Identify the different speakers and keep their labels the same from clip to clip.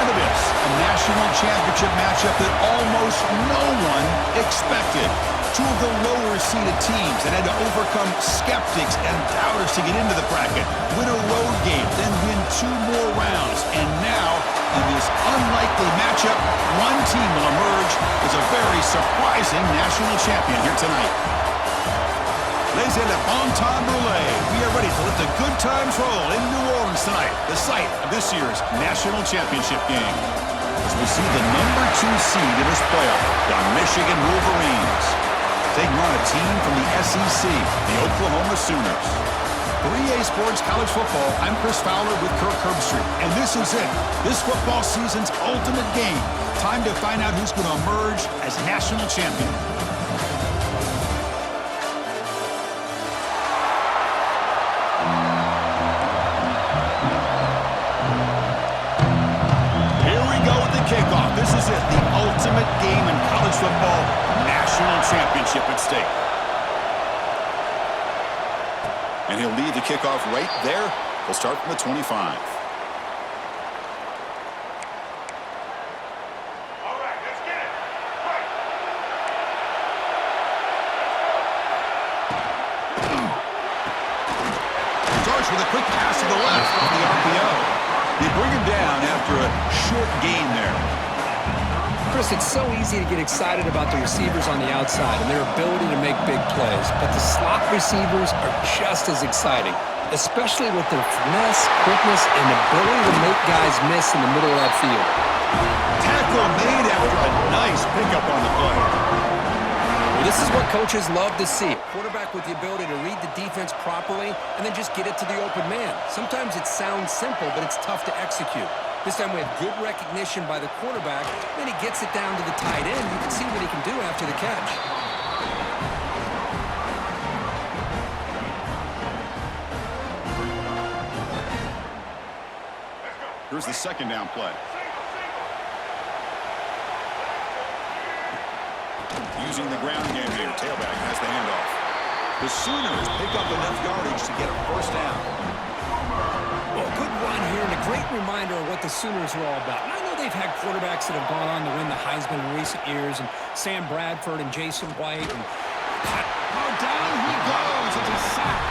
Speaker 1: to this, a national championship matchup that almost no one expected. Two of the lower-seeded teams that had to overcome skeptics and doubters to get into the bracket, win a road game, then win 2 more rounds. And now, in this unlikely matchup, one team will emerge as a very surprising national champion here tonight. Laissez le bon temps brûler. We are ready to let the good times roll in New Orleans tonight, the site of this year's national championship game. As we see the number 2 seed in this playoff, the Michigan Wolverines, taking on a team from the SEC, the Oklahoma Sooners. 3A Sports College Football, I'm Chris Fowler with Kirk Herbstreit, and this is it. This football season's ultimate game. Time to find out who's going to emerge as national champion. Here we go with the kickoff. This is it, the ultimate game in college football. National championship at stake. And he'll lead the kickoff right there. He'll start from the 25.
Speaker 2: All right, let's get it. Right.
Speaker 1: Starts with a quick pass to the left on the RPO. They bring him down after a short gain there.
Speaker 3: Chris, it's so easy to get excited about the receivers on the outside and their ability to make big plays, but the slot receivers are just as exciting, especially with their finesse, quickness, and ability to make guys miss in the middle of that field.
Speaker 1: Tackle made after a nice pickup on the play.
Speaker 3: Well, this is what coaches love to see. Quarterback with the ability to read the defense properly and then just get it to the open man. Sometimes it sounds simple, but it's tough to execute. This time we have good recognition by the quarterback. Then he gets it down to the tight end. You can see what he can do after the catch.
Speaker 1: Here's the second down play. Using the ground game here. Tailback has the handoff. The Sooners pick up enough yardage to get a first down.
Speaker 3: Well, good run here and a great reminder of what the Sooners are all about. And I know they've had quarterbacks that have gone on to win the Heisman in recent years, and Sam Bradford and Jason White. And
Speaker 1: down he goes. It's a sack.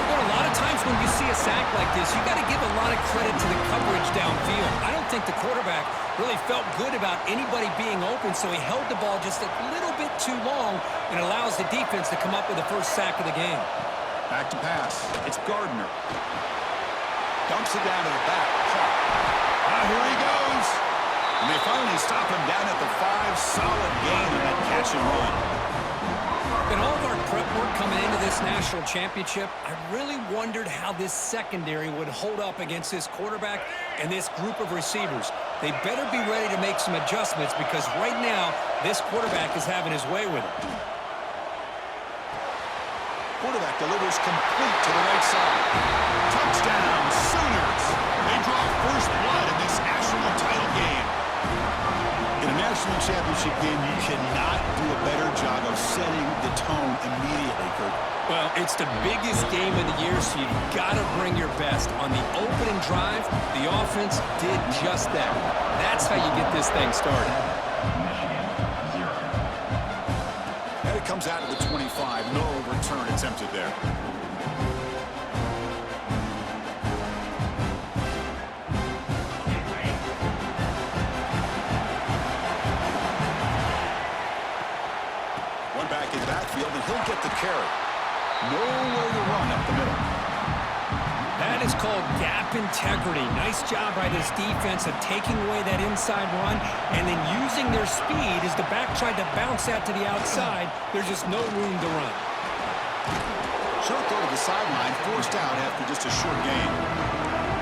Speaker 3: But a lot of times when you see a sack like this, you got to give a lot of credit to the coverage downfield. I don't think the quarterback really felt good about anybody being open, so he held the ball just a little bit too long and allows the defense to come up with the first sack of the game.
Speaker 1: Back to pass. It's Gardner. Dumps it down to the back. Here he goes. And they finally stop him down at the 5. Solid gain in that catch and run.
Speaker 3: In all of our prep work coming into this national championship, I really wondered how this secondary would hold up against this quarterback and this group of receivers. They better be ready to make some adjustments because right now, this quarterback is having his way with it.
Speaker 1: Quarterback delivers complete to the right side. Touchdown, Sooners. They draw first blood in this national title game. In a national championship game, you cannot do a better job of setting the tone immediately, Kirk.
Speaker 3: Well, it's the biggest game of the year, so you've got to bring your best. On the opening drive, the offense did just that. That's how you get this thing started.
Speaker 1: And it comes out of the 25. No return attempted there. One back in the backfield, and he'll get the carry. Nowhere to run up the middle.
Speaker 3: That is called gap integrity. Nice job by this defense of taking away that inside run and then using their speed as the back tried to bounce that to the outside. There's just no room to run.
Speaker 1: Short throw to the sideline, forced out after just a short gain.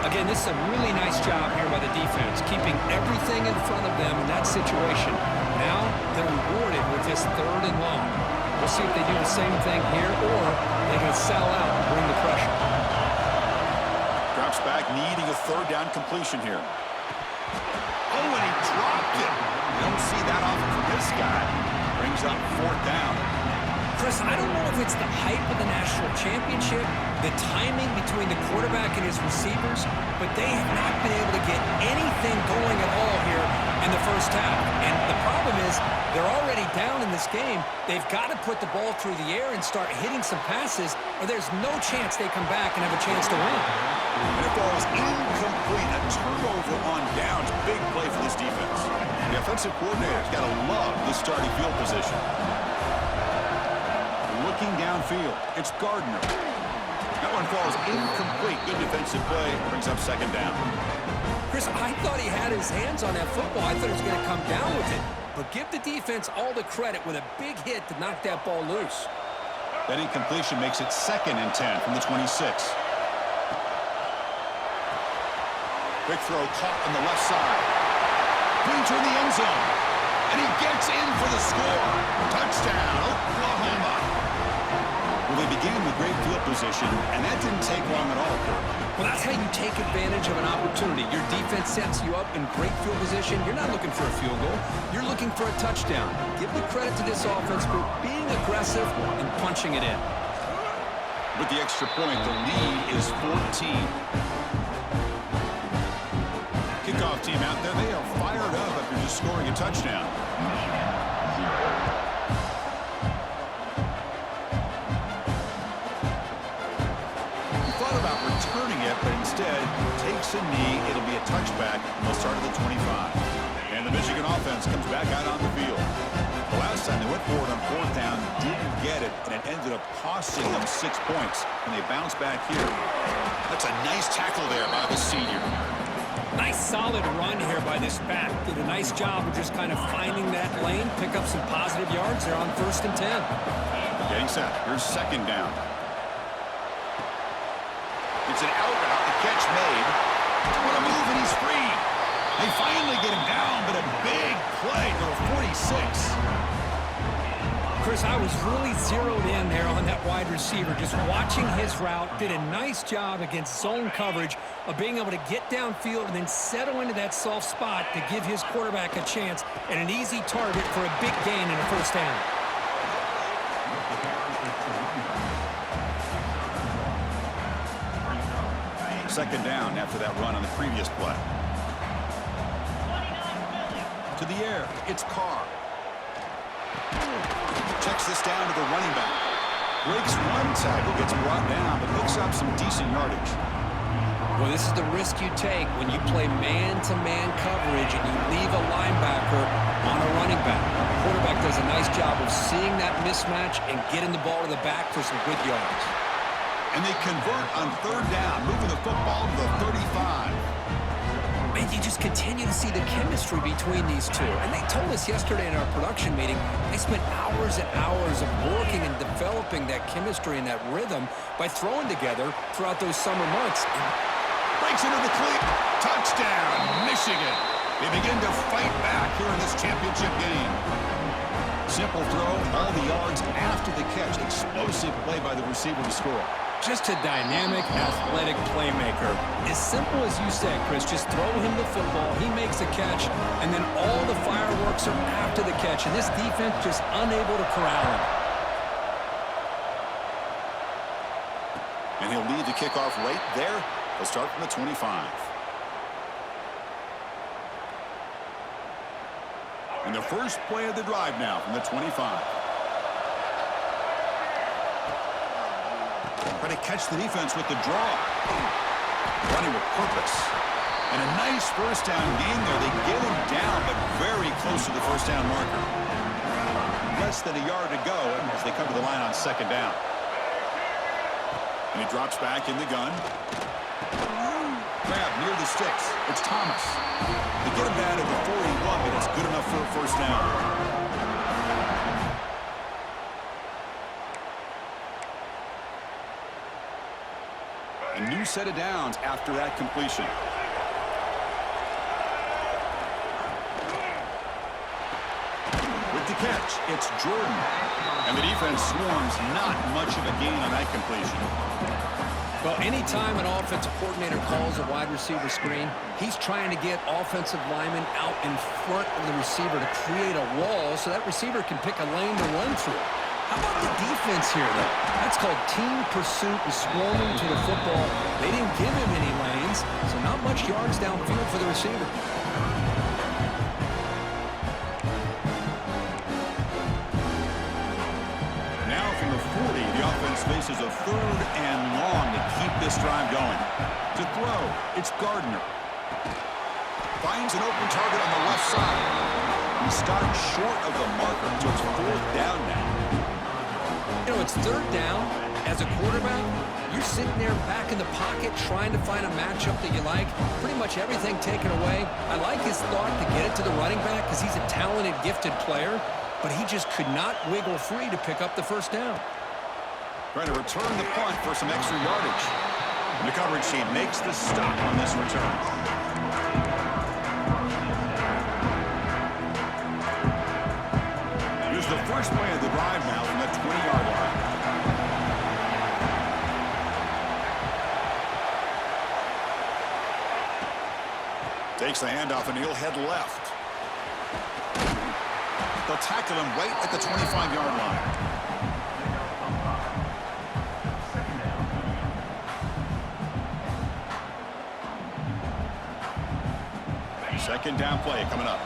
Speaker 3: Again, this is a really nice job here by the defense, keeping everything in front of them in that situation. Now they're rewarded with this 3rd and long. We'll see if they do the same thing here or they can sell out and bring the pressure.
Speaker 1: Drops back, needing a 3rd down completion here. Oh, and he dropped it. You don't see that often from this guy. Brings up 4th down.
Speaker 3: Chris, Chris, I don't know if it's the hype of the national championship, the timing between the quarterback and his receivers, but they have not been able to get anything going at all here in the first half. And the problem is they're already down in this game. They've got to put the ball through the air and start hitting some passes, or there's no chance they come back and have a chance to win.
Speaker 1: And it falls incomplete. A turnover on downs. Big play for this defense. The offensive coordinator's got to love this starting field position. Looking downfield, it's Gardner. That one falls incomplete. Good defensive play. Brings up second down.
Speaker 3: Chris, I thought he had his hands on that football. I thought he was going to come down with it. But give the defense all the credit with a big hit to knock that ball loose.
Speaker 1: That incompletion makes it 2nd and 10 from the 26. Quick throw caught on the left side. Into the end zone. And he gets in for the score. Touchdown, Oklahoma. Well, they began with great field position, and that didn't take long at all, Kirk.
Speaker 3: Well, that's how you take advantage of an opportunity. Your defense sets you up in great field position. You're not looking for a field goal. You're looking for a touchdown. Give the credit to this offense for being aggressive and punching it in.
Speaker 1: With the extra point, the lead is 14. Kickoff team out there, they are fired up after just scoring a touchdown. Thought about returning it, but instead takes a knee. It'll be a touchback. They'll start at the 25. And the Michigan offense comes back out on the field. The last time they went forward on 4th down, didn't get it, and it ended up costing them 6 points. And they bounce back here. That's a nice tackle there by the senior.
Speaker 3: Nice solid run here by this back. Did a nice job of just kind of finding that lane, pick up some positive yards there on 1st and 10.
Speaker 1: Getting set. Here's 2nd down. It's an out route. The catch made. What a move, and he's free. They finally get him down, but a big play to the 46.
Speaker 3: Chris, I was really zeroed in there on that wide receiver, just watching his route. Did a nice job against zone coverage of being able to get downfield and then settle into that soft spot to give his quarterback a chance and an easy target for a big gain in a 1st down.
Speaker 1: Second down after that run on the previous play. To the air, it's Carr. Checks this down to the running back. Breaks one tackle, gets brought down, but picks up some decent yardage.
Speaker 3: Well, this is the risk you take when you play man-to-man coverage and you leave a linebacker on a running back. The quarterback does a nice job of seeing that mismatch and getting the ball to the back for some good yards.
Speaker 1: And they convert on 3rd down, moving the football to the 35.
Speaker 3: Man, you just continue to see the chemistry between these two. And they told us yesterday in our production meeting, they spent hours and hours of working and developing that chemistry and that rhythm by throwing together throughout those summer months.
Speaker 1: Breaks into the cleat. Touchdown, Michigan. They begin to fight back here in this championship game. Simple throw, all the yards after the catch. Explosive play by the receiver to score.
Speaker 3: Just a dynamic, athletic playmaker. As simple as you said, Chris, just throw him the football, he makes a catch, and then all the fireworks are after the catch, and this defense just unable to corral him.
Speaker 1: And he'll lead the kickoff right there. They'll start from the 25. And the first play of the drive now from the 25. Try to catch the defense with the draw. Running with purpose. And a nice 1st down gain there. They get him down, but very close to the 1st down marker. Less than a yard to go as they come to the line on 2nd down. And he drops back in the gun. Grab near the sticks. It's Thomas. They get him down to the 41, but it's good enough for a 1st down. A new set of downs after that completion. With the catch, it's Jordan. And the defense swarms, not much of a gain on that completion.
Speaker 3: Well, anytime an offensive coordinator calls a wide receiver screen, he's trying to get offensive linemen out in front of the receiver to create a wall so that receiver can pick a lane to run through. How about the defense defense here, though. That's called team pursuit and swarming to the football. They didn't give him any lanes, so not much yards downfield for the receiver.
Speaker 1: Now from the 40, the offense faces a 3rd and long to keep this drive going. To throw, it's Gardner. Finds an open target on the left side. He stopped short of the marker, so it's 4th down now.
Speaker 3: You know, it's 3rd down. As a quarterback, you're sitting there back in the pocket trying to find a matchup that you like. Pretty much everything taken away. I like his thought to get it to the running back because he's a talented, gifted player, but he just could not wiggle free to pick up the 1st down.
Speaker 1: Trying to return the punt for some extra yardage. And the coverage team makes the stop on this return. Here's the first play of the drive now from the 20-yard line. Takes the handoff and he'll head left. They'll tackle him right at the 25-yard line. Second down play coming up.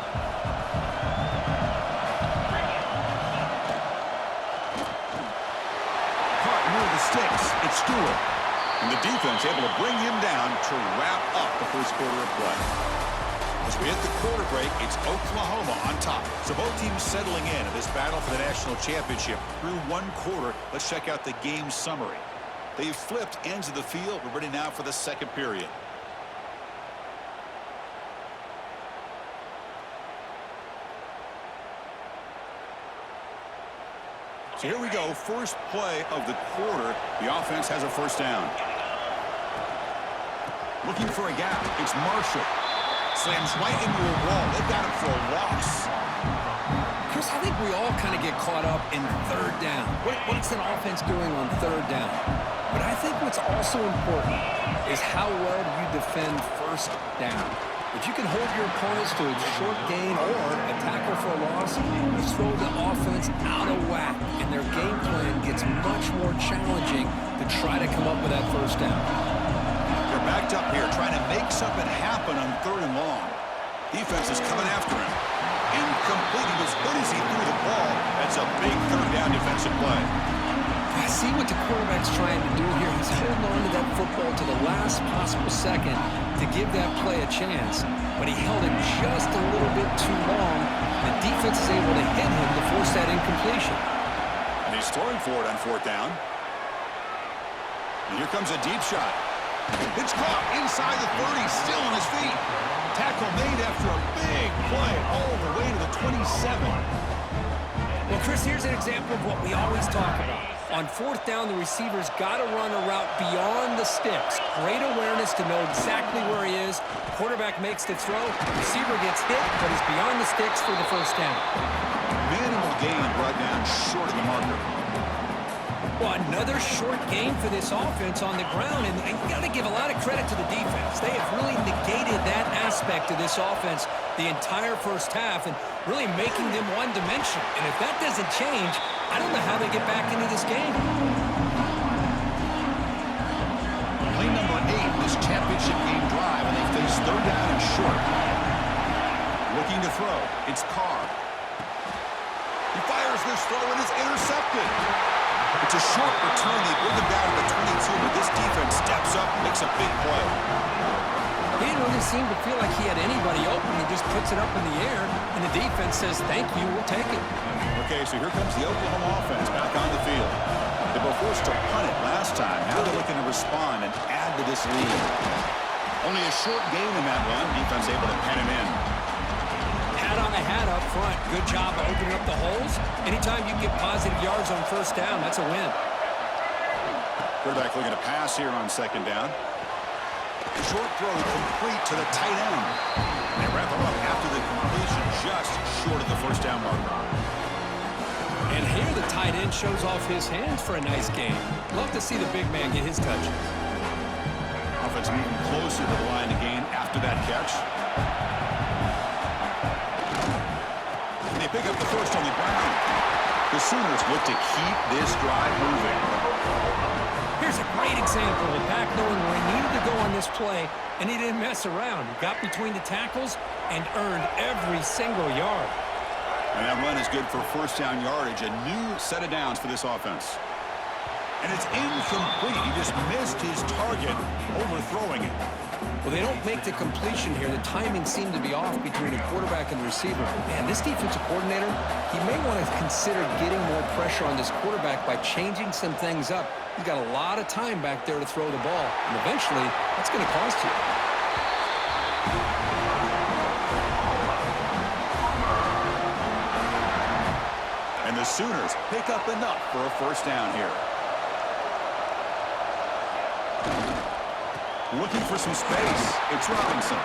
Speaker 1: Caught near the sticks. It's Stewart. And the defense able to bring him down to wrap up the first quarter of play. As we hit the quarter break, it's Oklahoma on top. So both teams settling in this battle for the national championship through one quarter. Let's check out the game summary. They've flipped ends of the field. We're ready now for the second period. So here we go. First play of the quarter. The offense has a 1st down. Looking for a gap. It's Marshall. Slams right into a wall. They got him for a loss.
Speaker 3: Chris, I think we all kind of get caught up in 3rd down. What's an offense doing on 3rd down? But I think what's also important is how well do you defend 1st down. If you can hold your opponents to a short gain or a tackle for a loss, you throw the offense out of whack, and their game plan gets much more challenging to try to come up with that 1st down.
Speaker 1: They're backed up here trying to make something happen on 3rd and long. Defense is coming after him. Incomplete. He was good as he threw the ball. That's a big 3rd down defensive play.
Speaker 3: I see what the quarterback's trying to do here. He's holding on to that football to the last possible second to give that play a chance. But he held it just a little bit too long. The defense is able to hit him to force that incompletion.
Speaker 1: And he's throwing for it on 4th down. And here comes a deep shot. It's caught inside the 30, still on his feet. Tackle made after a big play all the way to the 27.
Speaker 3: Well, Chris, here's an example of what we always talk about. On 4th down, the receiver's got to run a route beyond the sticks. Great awareness to know exactly where he is. Quarterback makes the throw. Receiver gets hit, but is beyond the sticks for the 1st down.
Speaker 1: Minimal gain brought down short of the marker.
Speaker 3: Well, another short gain for this offense on the ground, and you got to give a lot of credit to the defense. They have really negated that aspect of this offense the entire 1st half and really making them one-dimensional. And if that doesn't change, I don't know how they get back into this game.
Speaker 1: Play number 8, this championship game drive, and they face 3rd down and short. Looking to throw. It's Carr. He fires this throw and is intercepted. It's a short return. They bring him down to the 22, but this defense steps up, makes a big play.
Speaker 3: He didn't really seem to feel like he had anybody open. He just puts it up in the air, and the defense says, thank you, we'll take it.
Speaker 1: Okay, so here comes the Oklahoma offense back on the field. They were forced to punt it last time. Now they're looking to respond and add to this lead. Only a short gain in that run. Defense able to pen him in.
Speaker 3: Hat on the hat up front. Good job of opening up the holes. Anytime you get positive yards on 1st down, that's a win.
Speaker 1: Quarterback looking to pass here on 2nd down. Short throw complete to the tight end. They wrap him up after the completion, just short of the 1st down marker.
Speaker 3: And here the tight end shows off his hands for a nice game. Love to see the big man get his touches.
Speaker 1: Offense moving closer to the line to gain after that catch. And they pick up the 1st on the ground. The Sooners look to keep this drive moving.
Speaker 3: Here's a great example of back knowing where he needed to go on this play, and he didn't mess around. He got between the tackles and earned every single yard.
Speaker 1: And that run is good for first down yardage, a new set of downs for this offense. And it's incomplete. He just missed his target, overthrowing it.
Speaker 3: Well, they don't make the completion here. The timing seemed to be off between the quarterback and the receiver. Man, this defensive coordinator, he may want to consider getting more pressure on this quarterback by changing some things up. He's got a lot of time back there to throw the ball, and eventually, that's going to cost you.
Speaker 1: And the Sooners pick up enough for a first down here. Looking for some space. It's Robinson.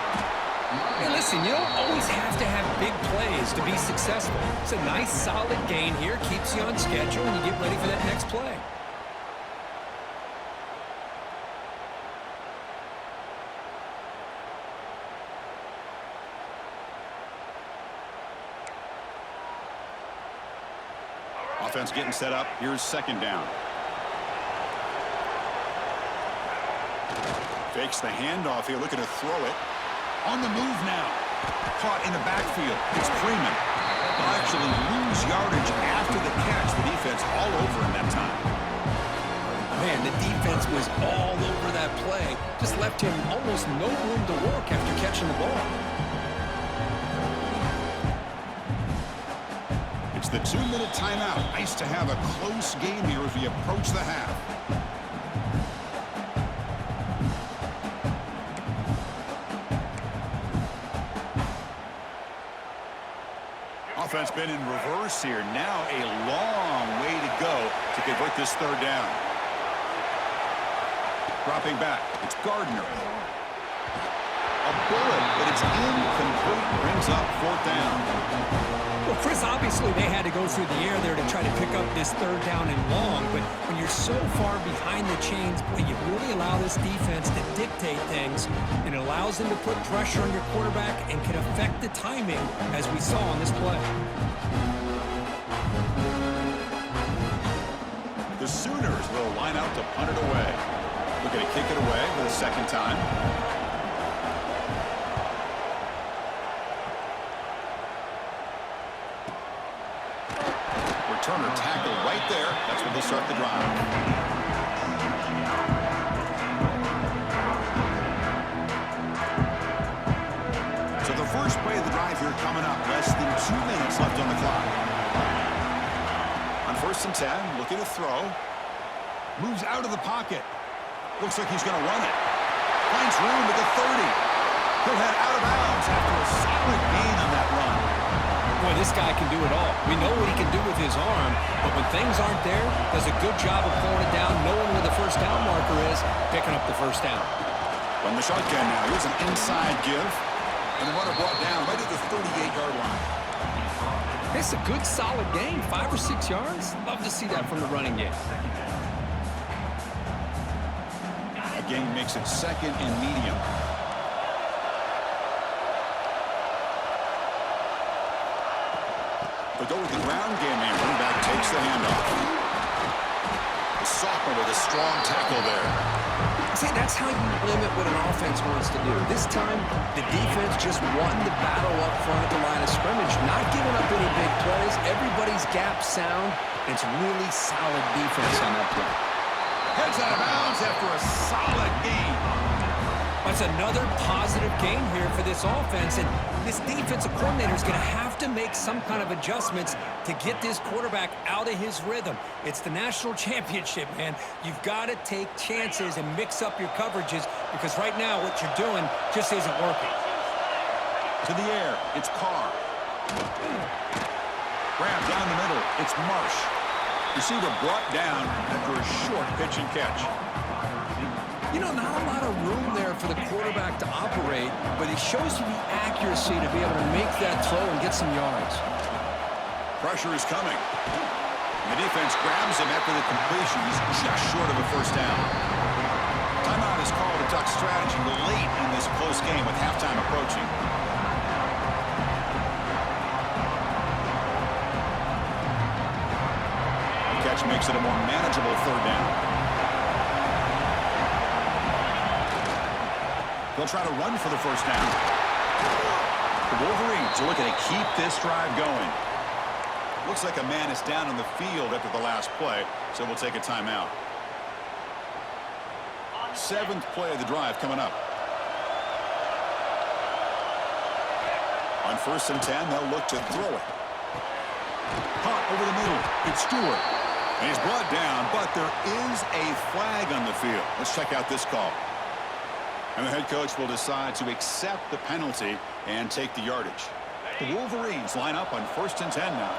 Speaker 3: Hey, listen, you don't always have to have big plays to be successful. It's a nice, solid gain here. Keeps you on schedule, and you get ready for that next play.
Speaker 1: Offense getting set up. Here's second down. Fakes the handoff here, looking to throw it. On the move now. Caught in the backfield. It's Freeman. They'll actually lose yardage after the catch. The defense all over him that time.
Speaker 3: Man, the defense was all over that play. Just left him almost no room to work after catching the ball.
Speaker 1: It's the 2-minute timeout. Nice to have a close game here as we approach the half. Offense been in reverse here. Now a long way to go to convert this third down. Dropping back. It's Gardner. A bullet, but it's incomplete. Brings up fourth down.
Speaker 3: Well, Chris, obviously they had to go through the air there to try to pick up this third down and long, but when you're so far behind the chains, you really allow this defense to dictate things, and it allows them to put pressure on your quarterback and can affect the timing, as we saw on this play.
Speaker 1: The Sooners will line out to punt it away. Looking to kick it away for the second time. Returner tackle right there. That's when they start the drive. So the first play of the drive here coming up. Less than 2 minutes left on the clock. On 1st and 10, looking to throw. Moves out of the pocket. Looks like he's going to run it. Finds room at the 30. He'll head out of bounds after a solid gain on that run.
Speaker 3: Boy, this guy can do it all. We know what he can do with his arm, but when things aren't there, does a good job of pulling it down, knowing where the first down marker is, picking up the first down.
Speaker 1: From the shotgun now, here's an inside give. And the runner brought down right at the 38-yard line.
Speaker 3: It's a good, solid gain, 5 or 6 yards. Love to see that from the running game.
Speaker 1: That gain makes it second and medium. They go with the ground game, and running back takes the handoff. The sophomore with a strong tackle there.
Speaker 3: See, that's how you limit what an offense wants to do. This time, the defense just won the battle up front at the line of scrimmage, not giving up any big plays. Everybody's gap sound. It's really solid defense on that play.
Speaker 1: Heads out of bounds after a solid game.
Speaker 3: That's another positive game here for this offense, and this defensive coordinator is going to have to make some kind of adjustments to get this quarterback out of his rhythm. It's the national championship, man. You've got to take chances and mix up your coverages because right now what you're doing just isn't working.
Speaker 1: To the air, it's Carr. Grab down the middle, it's Marsh. Receiver brought down after a short pitch and catch.
Speaker 3: You know, not a lot of room there for the quarterback to operate, but he shows you the accuracy to be able to make that throw and get some yards.
Speaker 1: Pressure is coming. The defense grabs him after the completion. He's just short of a first down. Timeout is called a Duck strategy late in this close game with halftime approaching. which makes it a more manageable third down. They'll try to run for the first down. The Wolverines are looking to keep this drive going. Looks like a man is down on the field after the last play, so we'll take a timeout. 7th play of the drive coming up. On 1st and 10, they'll look to throw it. Caught over the middle. It's Stewart. And he's brought down, but there is a flag on the field. Let's check out this call. And the head coach will decide to accept the penalty and take the yardage. The Wolverines line up on 1st and 10 now.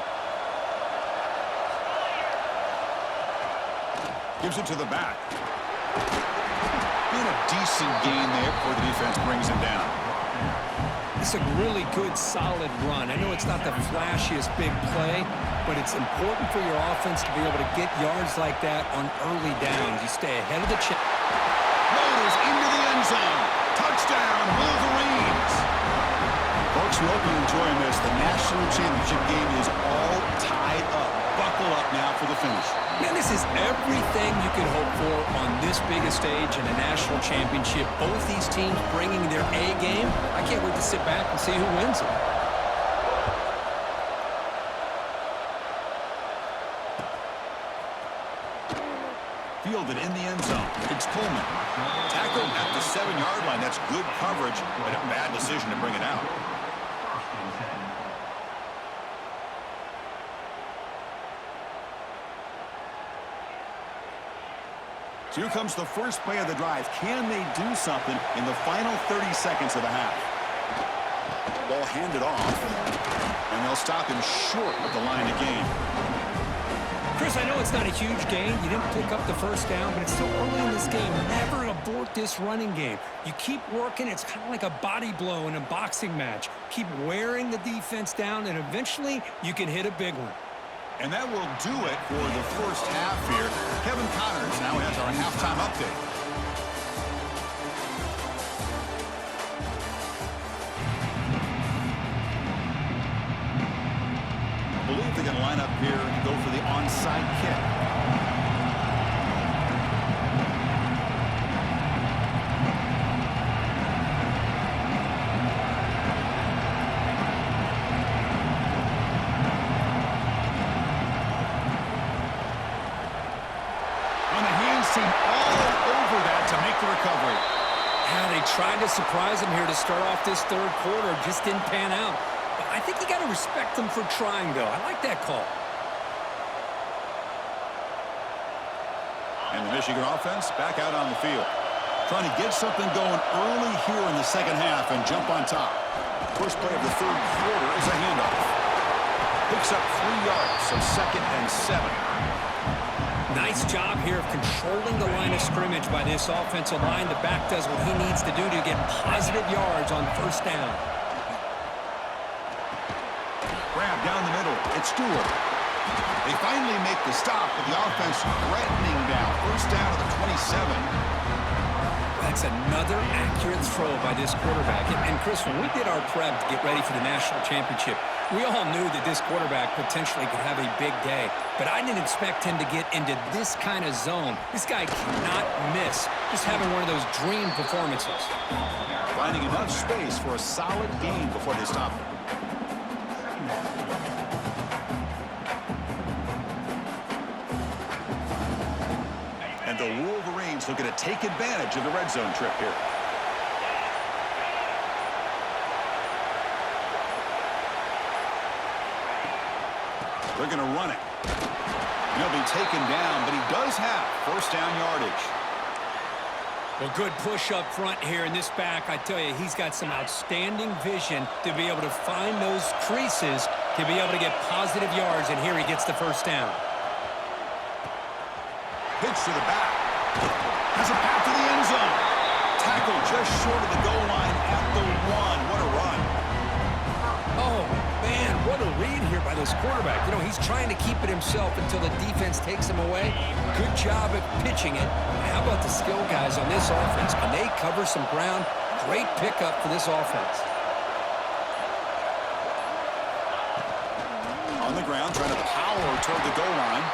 Speaker 1: Gives it to the back. And a decent gain there before the defense brings him down.
Speaker 3: It's a really good, solid run. I know it's not the flashiest big play, but it's important for your offense to be able to get yards like that on early downs. You stay ahead of the chain.
Speaker 1: Rolls into the end zone. Touchdown, Wolverines. Folks, we hope you're enjoying this. The national championship game is all tied up. Buckle up now for the finish.
Speaker 3: Man, this is everything you could hope for on this biggest stage in a national championship. Both these teams bringing their A game. I can't wait to sit back and see who wins it.
Speaker 1: Fielded in the end zone. It's Pullman. Tackled at the 7-yard line. That's good coverage, but a bad decision to bring it out. So here comes the first play of the drive. Can they do something in the final 30 seconds of the half? Ball handed off, and they'll stop him short of the line of game.
Speaker 3: Chris, I know it's not a huge gain. You didn't pick up the first down, but it's still early in this game. Never abort this running game. You keep working. It's kind of like a body blow in a boxing match. Keep wearing the defense down, and eventually you can hit a big one.
Speaker 1: And that will do it for the first half here. Kevin Connors now has our halftime update. I believe they're going to line up here and go for the onside kick. Recovery.
Speaker 3: Yeah, they tried to surprise him here to start off this third quarter. Just didn't pan out. But I think you got to respect them for trying, though. I like that call.
Speaker 1: And the Michigan offense back out on the field. Trying to get something going early here in the second half and jump on top. First play of the third quarter is a handoff. Picks up 3 yards, so 2nd and 7.
Speaker 3: Nice job here of controlling the line of scrimmage by this offensive line. The back does what he needs to do to get positive yards on first down.
Speaker 1: Grab down the middle. It's Stewart. They finally make the stop, but the offense threatening down. First down to the 27.
Speaker 3: That's another accurate throw by this quarterback. And Chris, when we did our prep to get ready for the national championship, we all knew that this quarterback potentially could have a big day. But I didn't expect him to get into this kind of zone. This guy cannot miss. Just having one of those dream performances.
Speaker 1: Finding enough space for a solid gain before they stop him. And the Wolverines looking to take advantage of the red zone trip here. They're going to run it. He'll be taken down, but he does have first down yardage.
Speaker 3: Well, good push up front here in this back. I tell you, he's got some outstanding vision to be able to find those creases to be able to get positive yards, and here he gets the first down.
Speaker 1: Pitch to the back. Has a path to the end zone. Tackle just short of the goal line at the 1. What a run.
Speaker 3: Oh, man, what a read here by this quarterback. You know, he's trying to keep it himself until the defense takes him away. Good job at pitching it. How about the skill guys on this offense? Can they cover some ground? Great pickup for this offense.
Speaker 1: On the ground, trying to power toward the goal line.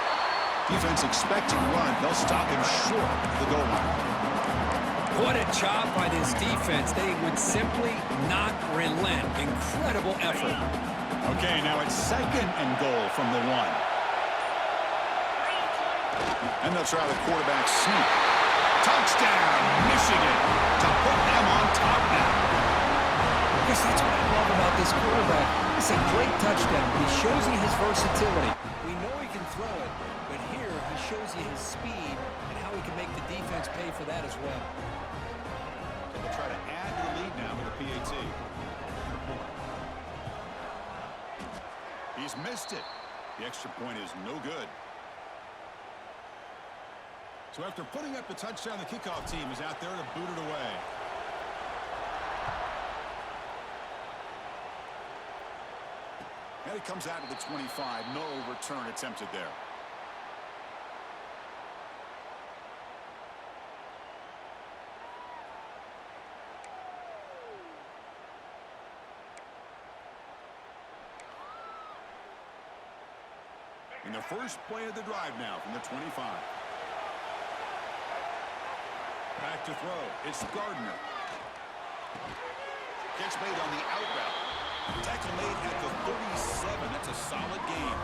Speaker 1: Defense expecting run. They'll stop him short of the goal line.
Speaker 3: What a job by this defense. They would simply not relent. Incredible effort.
Speaker 1: Okay, now it's 2nd and goal from the 1. And they'll try the quarterback sneak. Touchdown, Michigan, to put them on top now.
Speaker 3: Yes, that's what I love about this quarterback. It's a great touchdown. He shows you his versatility. We know he can throw it, but here he shows you his speed and how he can make the defense pay for that as well.
Speaker 1: They'll try to add to the lead now with a PAT. He's missed it. The extra point is no good. So after putting up the touchdown, the kickoff team is out there to boot it away. And it comes out to the 25. No return attempted there. In the first play of the drive now from the 25. Back to throw. It's Gardner. Catch made on the out route. Tackle made at the 37. That's a solid game.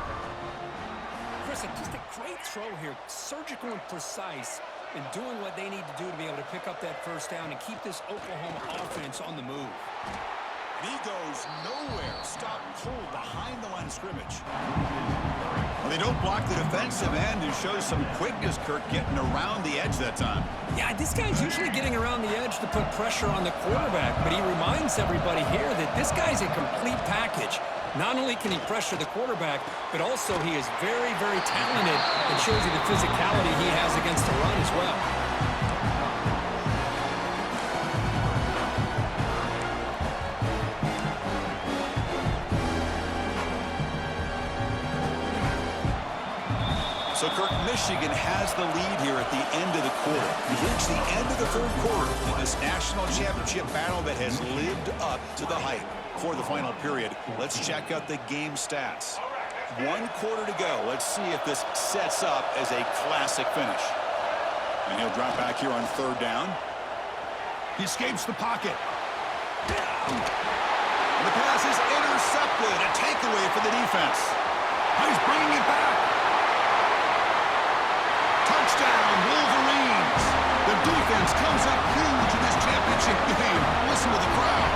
Speaker 3: Chris, just a great throw here. Surgical and precise in doing what they need to do to be able to pick up that first down and keep this Oklahoma offense on the move.
Speaker 1: And he goes nowhere. Stop cold behind the line of scrimmage. Well, they don't block the defensive end and shows some quickness, Kirk, getting around the edge that time.
Speaker 3: Yeah, this guy's usually getting around the edge to put pressure on the quarterback, but he reminds everybody here that this guy's a complete package. Not only can he pressure the quarterback, but also he is very, very talented and shows you the physicality he has against the run as well.
Speaker 1: So, Kirk, Michigan has the lead here at the end of the quarter. We've reached the end of the 3rd quarter in this national championship battle that has lived up to the hype. For the final period, let's check out the game stats. 1 quarter to go. Let's see if this sets up as a classic finish. And he'll drop back here on 3rd down. He escapes the pocket. And the pass is intercepted. A takeaway for the defense. He's bringing it back. Touchdown, Wolverines. The defense comes up huge in this championship game. Listen to the crowd.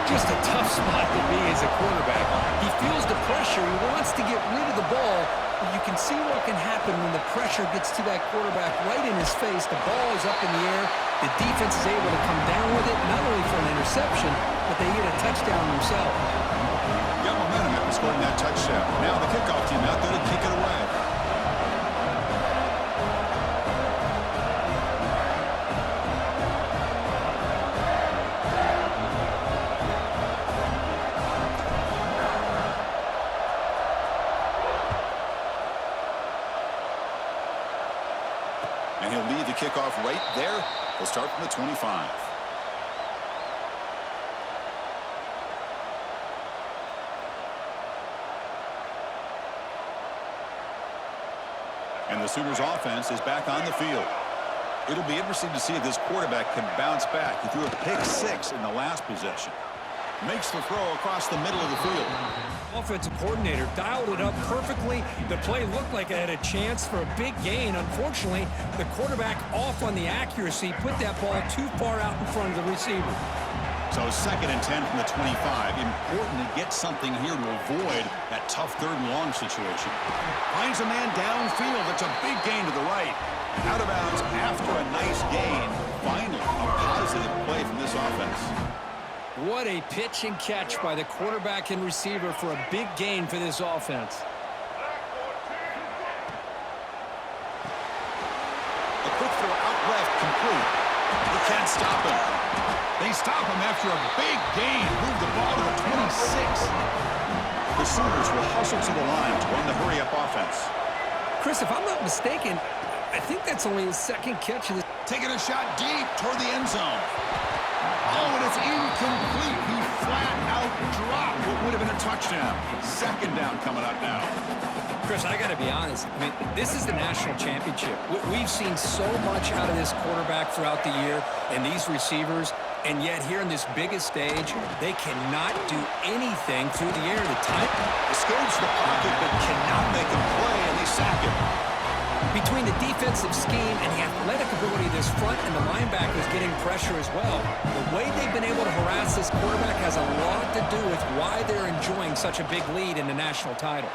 Speaker 3: Just a tough spot to be as a quarterback. He feels the pressure. He wants to get rid of the ball, but you can see what can happen when the pressure gets to that quarterback right in his face. The ball is up in the air. The defense is able to come down with it, not only for an interception, but they get a touchdown themselves.
Speaker 1: Got momentum after scoring that touchdown. Now the kickoff team out there to kick it away. And he'll lead the kickoff right there. We'll start from the 25. And the Sooners offense is back on the field. It'll be interesting to see if this quarterback can bounce back. He threw a pick-6 in the last possession. Makes the throw across the middle of the field.
Speaker 3: Offensive coordinator dialed it up perfectly. The play looked like it had a chance for a big gain. Unfortunately, the quarterback off on the accuracy, put that ball too far out in front of the receiver.
Speaker 1: So 2nd and 10 from the 25. Important to get something here to avoid that tough 3rd and long situation. Finds a man downfield. It's a big gain to the right. Out of bounds after a nice gain. Finally, a positive play from this offense.
Speaker 3: What a pitch and catch by the quarterback and receiver for a big gain for this offense.
Speaker 1: A quick throw out left, complete. You can't stop him. They stop him after a big gain. Move the ball to the 26. The Sooners will hustle to the line to run the hurry-up offense.
Speaker 3: Chris, if I'm not mistaken, I think that's only his 2nd catch of the...
Speaker 1: Taking a shot deep toward the end zone. Oh, and it's incomplete. He flat out dropped what would have been a touchdown. 2nd down coming up now.
Speaker 3: Chris, I got to be honest. I mean, this is the national championship. We've seen so much out of this quarterback throughout the year and these receivers, and yet here in this biggest stage, they cannot do anything through the air. The time
Speaker 1: Escapes the pocket, but cannot make a play, and they sack him.
Speaker 3: between the defensive scheme and the athletic ability of this front and the linebackers getting pressure as well, the way they've been able to harass this quarterback has a lot to do with why they're enjoying such a big lead in the national title.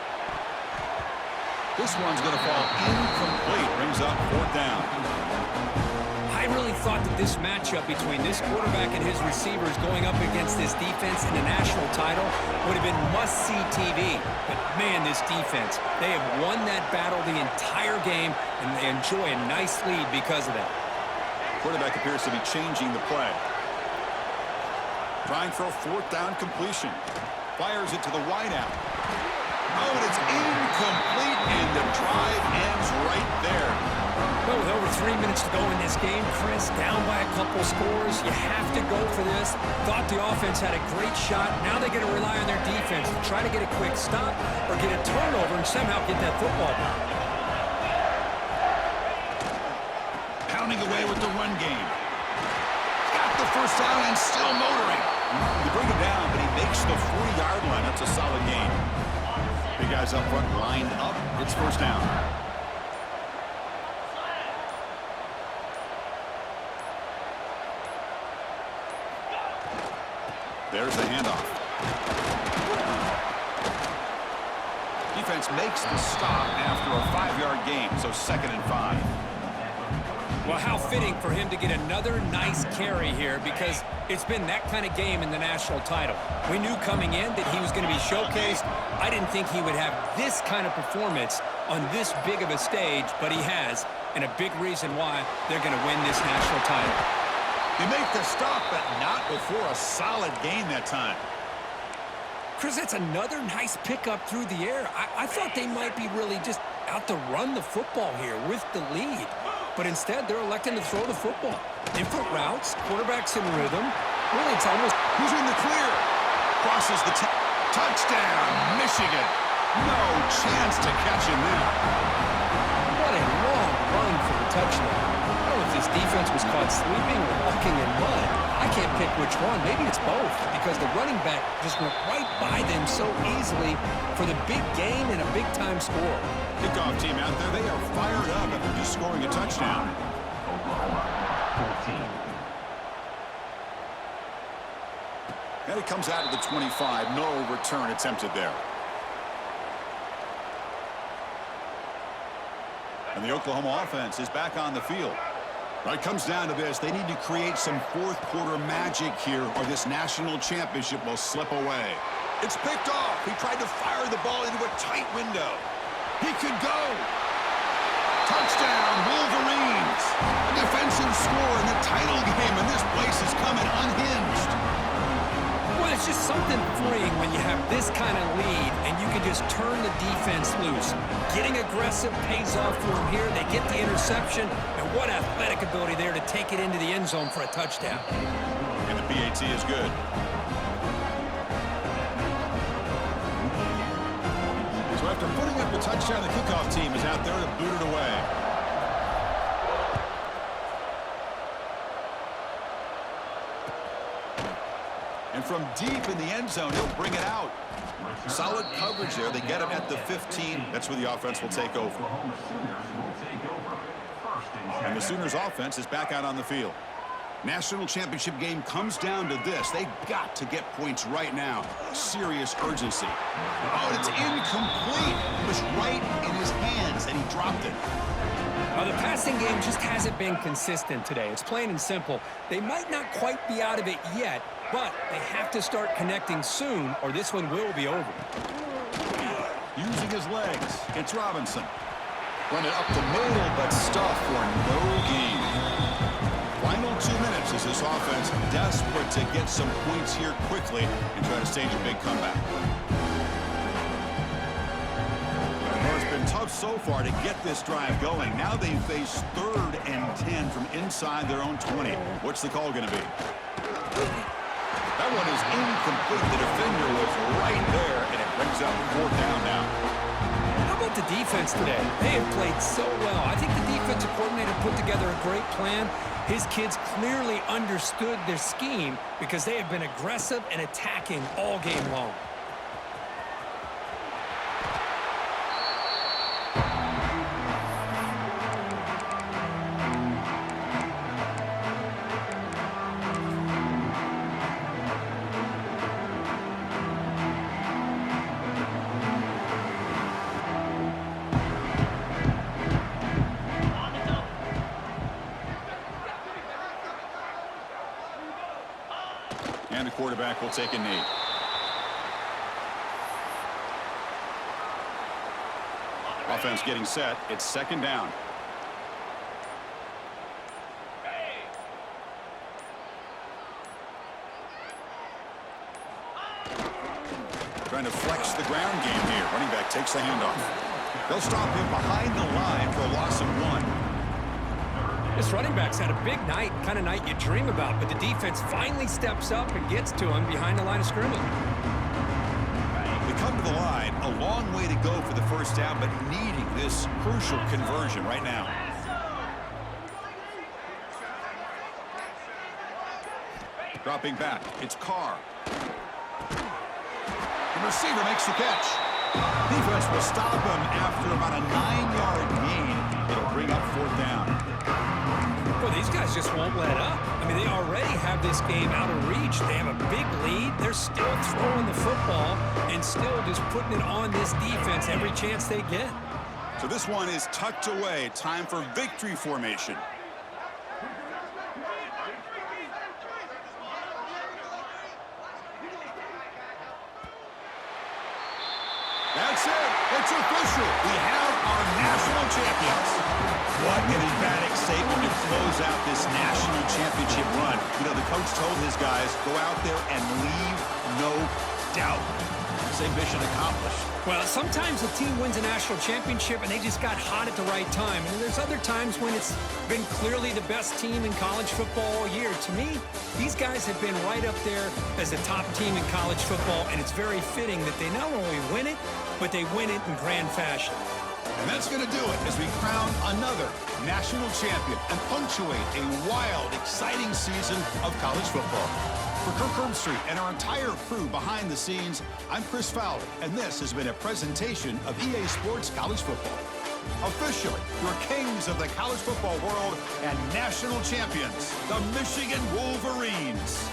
Speaker 1: This one's going to fall incomplete. Brings up 4th down.
Speaker 3: I really thought that this matchup between this quarterback and his receivers going up against this defense in the national title would have been must-see TV. But, man, this defense, they have won that battle the entire game, and they enjoy a nice lead because of that.
Speaker 1: Quarterback appears to be changing the play. Trying for a 4th down completion. Fires it to the wideout. Oh, and it's incomplete, and the drive ends right there.
Speaker 3: Well, with over 3 minutes to go in this game, Chris, down by a couple scores, you have to go for this. Thought the offense had a great shot. Now they got to rely on their defense to try to get a quick stop or get a turnover and somehow get that football back.
Speaker 1: Pounding away with the run game. Got the first down and still motoring. They bring him down, but he makes the 40-yard line. That's a solid gain. Big guys up front lined up. It's 1st down. There's the handoff. Defense makes the stop after a 5-yard gain, so 2nd and 5.
Speaker 3: Well, how fitting for him to get another nice carry here because it's been that kind of game in the national title. We knew coming in that he was going to be showcased. I didn't think he would have this kind of performance on this big of a stage, but he has, and a big reason why they're going to win this national title.
Speaker 1: They make the stop, but not before a solid gain that time.
Speaker 3: Chris, that's another nice pickup through the air. I thought they might be really just out to run the football here with the lead. But instead, they're electing to throw the football. Different routes, quarterbacks in rhythm. Really, it's almost...
Speaker 1: Who's in the clear? Crosses the touchdown, Michigan. No chance to catch him there.
Speaker 3: What a long run for the touchdown. I don't know if this defense was caught sleeping or walking in mud. I can't pick which one. Maybe it's both because the running back just went right by them so easily for the big gain and a big-time score.
Speaker 1: Kickoff team out there, they are fired up after just scoring a touchdown. And it comes out of the 25. No return attempted there. And the Oklahoma offense is back on the field. Well, it comes down to this. They need to create some 4th quarter magic here or this national championship will slip away. It's picked off. He tried to fire the ball into a tight window. He could go. Touchdown, Wolverines. A defensive score in the title game, and this place is coming unhinged.
Speaker 3: Well, it's just something freeing when you have this kind of lead and you can just turn the defense loose. Getting aggressive pays off for them here. They get the interception, and what athletic ability there to take it into the end zone for a touchdown.
Speaker 1: And the PAT is good. So after putting up the touchdown, the kickoff team is out there to boot it away. And from deep in the end zone, he'll bring it out. Solid coverage there. They get him at the 15. That's where the offense will take over. And the Sooners offense is back out on the field. National championship game comes down to this. They've got to get points right now. Serious urgency. Oh, it's incomplete. It was right in his hands, and he dropped it.
Speaker 3: The passing game just hasn't been consistent today. It's plain and simple. They might not quite be out of it yet, but they have to start connecting soon, or this one will be over.
Speaker 1: Using his legs, it's Robinson. Run it up the middle, but stuff for no gain. Final 2 minutes as this offense desperate to get some points here quickly and try to stage a big comeback. Well, it's been tough so far to get this drive going. Now they face 3rd and 10 from inside their own 20. What's the call going to be? That one is incomplete. The defender was right there, and it brings up 4th down now.
Speaker 3: How about about the defense today? They have played so well. I think the defensive coordinator put together a great plan. His kids clearly understood their scheme because they have been aggressive and attacking all game long.
Speaker 1: And the quarterback will take a knee. Offense getting set. It's second down. Trying to flex the ground game here. Running back takes the handoff. They'll stop him behind the line for a loss of 1.
Speaker 3: This running back's had a big night, kind of night you dream about, but the defense finally steps up and gets to him behind the line of scrimmage.
Speaker 1: They come to the line, a long way to go for the first down, but needing this crucial conversion right now. Dropping back, it's Carr. The receiver makes the catch. Defense will stop him after about a 9-yard gain. It'll bring up fourth down.
Speaker 3: Well, these guys just won't let up. I mean, they already have this game out of reach. They have a big lead. They're still throwing the football and still just putting it on this defense every chance they get.
Speaker 1: So this one is tucked away. Time for victory formation. That's it. It's official. We have our national champions. What an emphatic statement to close out this national championship run. You know, the coach told his guys, go out there and leave no doubt. Say mission accomplished.
Speaker 3: Well, sometimes a team wins a national championship and they just got hot at the right time. And there's other times when it's been clearly the best team in college football all year. To me, these guys have been right up there as the top team in college football, and it's very fitting that they not only win it, but they win it in grand fashion.
Speaker 1: And that's going to do it as we crown another national champion and punctuate a wild, exciting season of college football. For Kirk Herbstreit and our entire crew behind the scenes, I'm Chris Fowler, and this has been a presentation of EA Sports College Football. Officially, your kings of the college football world and national champions, the Michigan Wolverines.